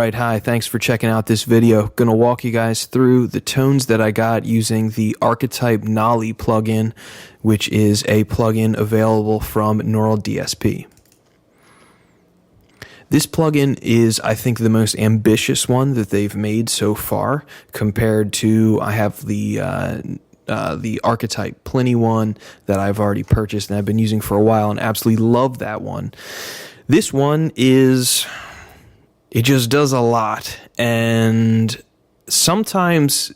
Alright, hi, thanks for checking out this video. Gonna walk you guys through the tones that I got using the Archetype Nolly plugin, which is a plugin available from Neural DSP. This plugin is, I think, the most ambitious one that they've made so far, compared to, I have the Archetype Plenty one that I've already purchased and I've been using for a while and absolutely love that one. This one is... it just does a lot, and sometimes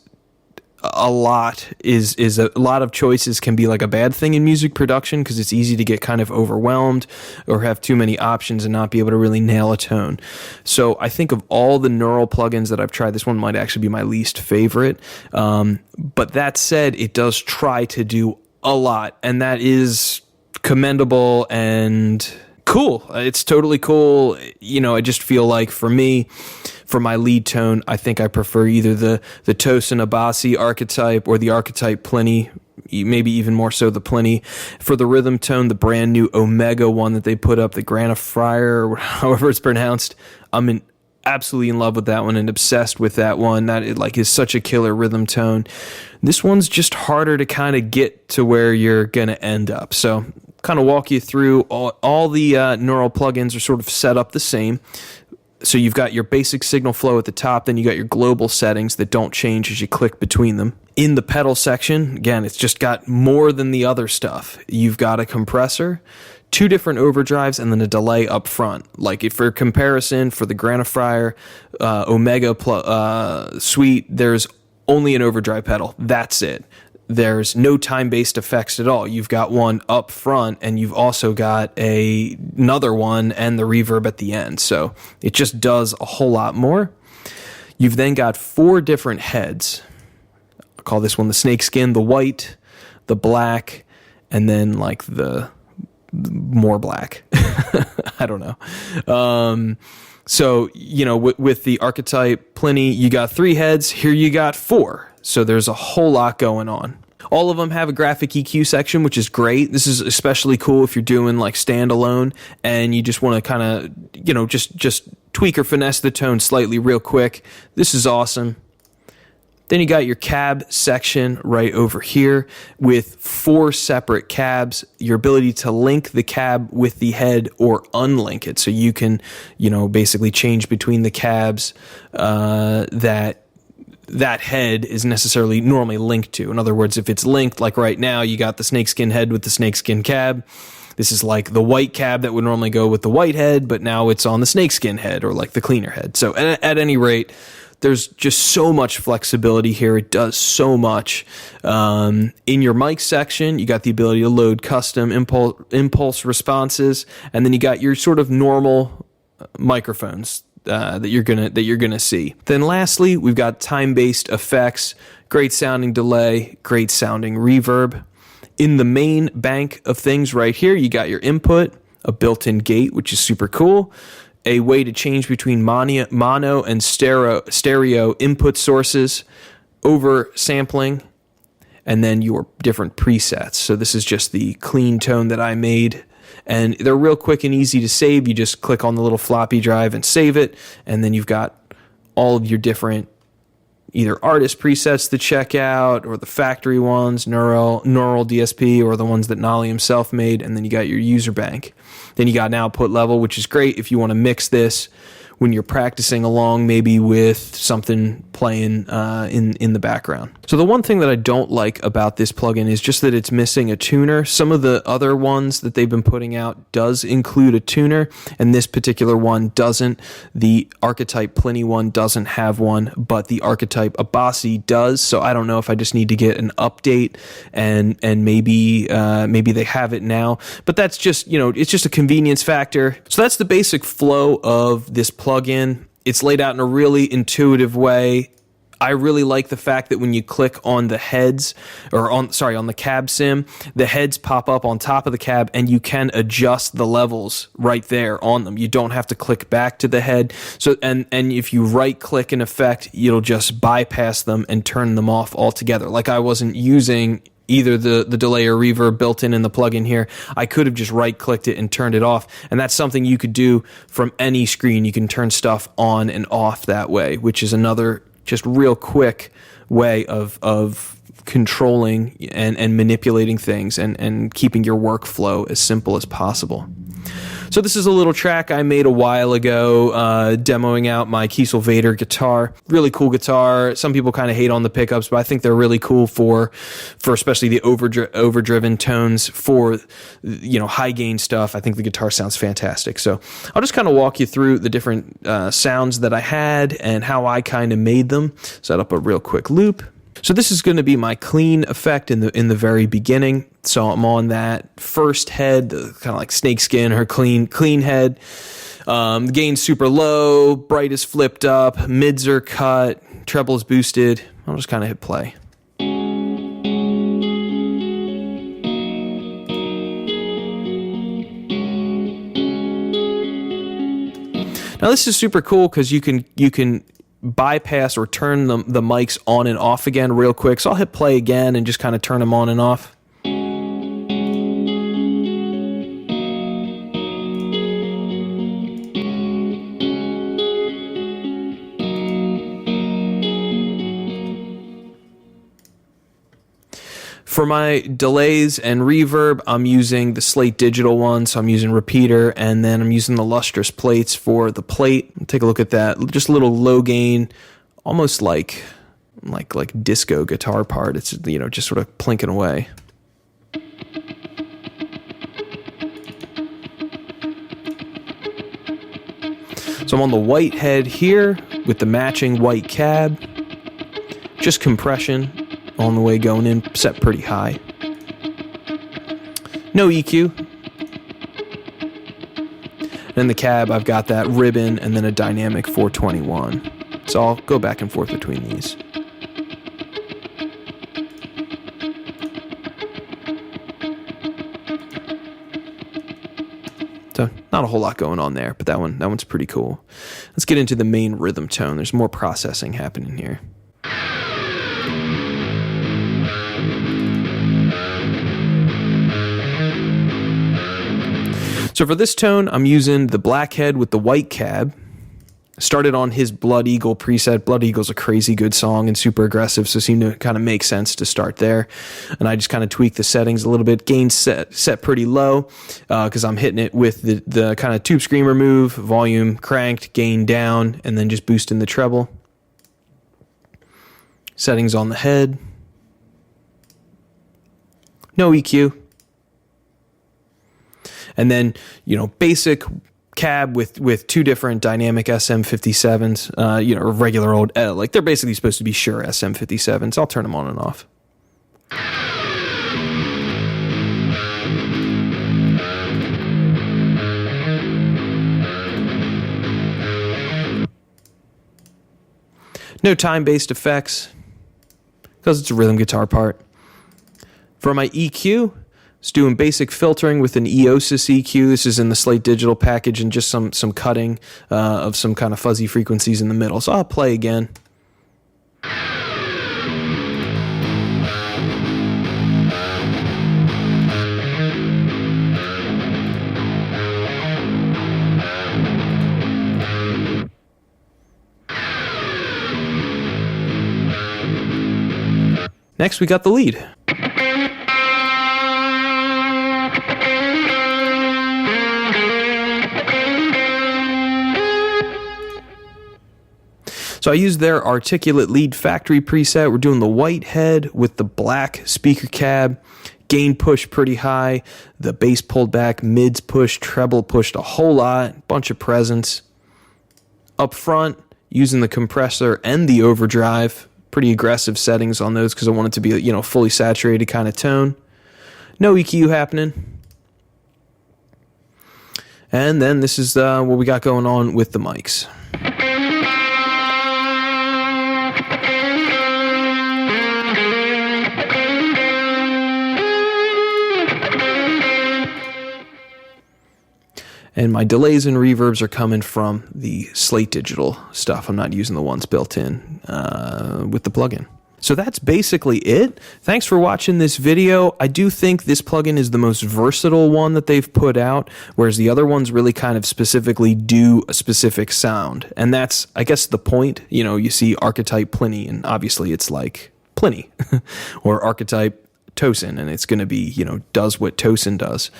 a lot is a lot of choices can be like a bad thing in music production because it's easy to get kind of overwhelmed or have too many options and not be able to really nail a tone. So I think of all the Neural plugins that I've tried, this one might actually be my least favorite. But that said, it does try to do a lot, and that is commendable and cool. It's totally cool. You know, I just feel like for me, for my lead tone, I think I prefer either the Tosin Abasi archetype or the Archetype Plenty, maybe even more so the Plenty. For the rhythm tone, the brand new Omega one that they put up, the Grana Friar, or however it's pronounced, I'm absolutely in love with that one and obsessed with that one. That is such a killer rhythm tone. This one's just harder to kind of get to where you're going to end up. So kind of walk you through all the Neural plugins are sort of set up the same. So you've got your basic signal flow at the top, then you got your global settings that don't change as you click between them. In the pedal section, again, it's just got more than the other stuff. You've got a compressor, 2 different overdrives, and then a delay up front. Like for comparison, for the Grana Friar Omega suite, there's only an overdrive pedal. That's it. There's no time-based effects at all. You've got one up front, and you've also got another one and the reverb at the end. So it just does a whole lot more. You've then got 4 different heads. I call this one the snakeskin, the white, the black, and then like the more black. I don't know. So, you know, with the Archetype Plenty, you got 3 heads. Here you got 4. So there's a whole lot going on. All of them have a graphic EQ section, which is great. This is especially cool if you're doing like standalone and you just want to kind of, you know, just tweak or finesse the tone slightly real quick. This is awesome. Then you got your cab section right over here with 4 separate cabs, your ability to link the cab with the head or unlink it. So you can, you know, basically change between the cabs that head is necessarily normally linked to. In other words, if it's linked, like right now, you got the snakeskin head with the snakeskin cab. This is like the white cab that would normally go with the white head, but now it's on the snakeskin head or like the cleaner head. So at any rate, there's just so much flexibility here. It does so much. In your mic section, you got the ability to load custom impulse responses, and then you got your sort of normal microphones that you're gonna see. Then lastly, we've got time-based effects, great sounding delay, great sounding reverb. In the main bank of things right here, you got your input, a built-in gate, which is super cool, a way to change between mono and stereo input sources, over sampling, and then your different presets. So this is just the clean tone that I made. And they're real quick and easy to save. You just click on the little floppy drive and save it. And then you've got all of your different either artist presets to check out or the factory ones, Neural DSP, or the ones that Nolly himself made. And then you got your user bank. Then you got an output level, which is great if you want to mix this when you're practicing along, maybe with something playing in the background. So the one thing that I don't like about this plugin is just that it's missing a tuner. Some of the other ones that they've been putting out does include a tuner, and this particular one doesn't. The Archetype Plenty one doesn't have one, but the Archetype Abasi does. So I don't know if I just need to get an update and maybe they have it now. But that's just, you know, it's just a convenience factor. So that's the basic flow of this plugin. It's laid out in a really intuitive way. I really like the fact that when you click on the heads, or on the cab sim, the heads pop up on top of the cab and you can adjust the levels right there on them. You don't have to click back to the head. So and if you right click an effect, you'll just bypass them and turn them off altogether. Like I wasn't using either the delay or reverb built in the plugin here, I could have just right-clicked it and turned it off. And that's something you could do from any screen. You can turn stuff on and off that way, which is another just real quick way of controlling and manipulating things and keeping your workflow as simple as possible. So this is a little track I made a while ago, demoing out my Kiesel Vader guitar. Really cool guitar. Some people kind of hate on the pickups, but I think they're really cool for especially the overdriven tones. For, you know, high gain stuff, I think the guitar sounds fantastic. So I'll just kind of walk you through the different sounds that I had and how I kind of made them. Set up a real quick loop. So this is going to be my clean effect in the very beginning. So I'm on that first head, kind of like snakeskin or clean head. The gain's super low, bright is flipped up, mids are cut, treble is boosted. I'll just kind of hit play. Now this is super cool because you can bypass or turn the mics on and off again real quick. So I'll hit play again and just kind of turn them on and off. For my delays and reverb, I'm using the Slate Digital one, so I'm using repeater, and then I'm using the lustrous plates for the plate. Take a look at that. Just a little low gain, almost like disco guitar part. It's, you know, just sort of plinking away. So I'm on the white head here with the matching white cab. Just compression on the way going in, set pretty high. No EQ. And in the cab, I've got that ribbon and then a dynamic 421. So I'll go back and forth between these. So not a whole lot going on there, but that one's pretty cool. Let's get into the main rhythm tone. There's more processing happening here. So for this tone, I'm using the black head with the white cab. Started on his Blood Eagle preset. Blood Eagle's a crazy good song and super aggressive, so it seemed to kind of make sense to start there. And I just kind of tweaked the settings a little bit. Gain set pretty low because I'm hitting it with the kind of tube screamer move, volume cranked, gain down, and then just boosting the treble. Settings on the head. No EQ. And then, you know, basic cab with two different dynamic SM57s, you know, regular old, like they're basically supposed to be Shure SM57s. I'll turn them on and off. No time-based effects because it's a rhythm guitar part. For my EQ, it's doing basic filtering with an Eosis EQ. This is in the Slate Digital package and just some cutting of some kind of fuzzy frequencies in the middle. So I'll play again. Next, we got the lead. So I used their Articulate Lead Factory preset. We're doing the white head with the black speaker cab. Gain pushed pretty high. The bass pulled back. Mids pushed. Treble pushed a whole lot. Bunch of presence. Up front, using the compressor and the overdrive. Pretty aggressive settings on those because I want it to be, you know, fully saturated kind of tone. No EQ happening. And then this is what we got going on with the mics. And my delays and reverbs are coming from the Slate Digital stuff. I'm not using the ones built in with the plugin. So that's basically it. Thanks for watching this video. I do think this plugin is the most versatile one that they've put out, whereas the other ones really kind of specifically do a specific sound. And that's, I guess, the point. You know, you see Archetype Pliny, and obviously it's like Pliny, or Archetype Tosin, and it's going to be, you know, does what Tosin does.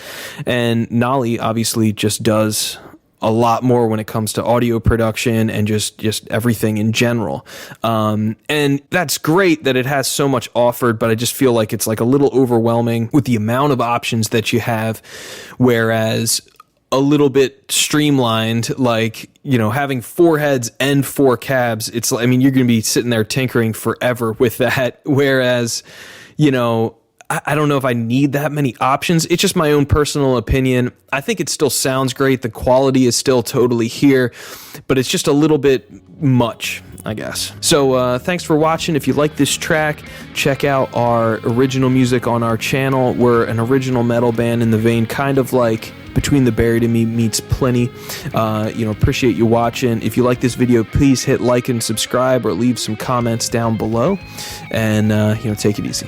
And Nolly obviously just does a lot more when it comes to audio production and just everything in general. And that's great that it has so much offered, but I just feel like it's like a little overwhelming with the amount of options that you have, whereas a little bit streamlined, like, you know, having 4 heads and 4 cabs, it's, I mean, you're going to be sitting there tinkering forever with that. Whereas, you know, I don't know if I need that many options. It's just my own personal opinion. I think it still sounds great. The quality is still totally here, but it's just a little bit much, I guess. So thanks for watching. If you like this track, check out our original music on our channel. We're an original metal band in the vein kind of like Between the Buried and Me meets Pliny. You know, appreciate you watching. If you like this video, please hit like and subscribe or leave some comments down below, and you know, take it easy.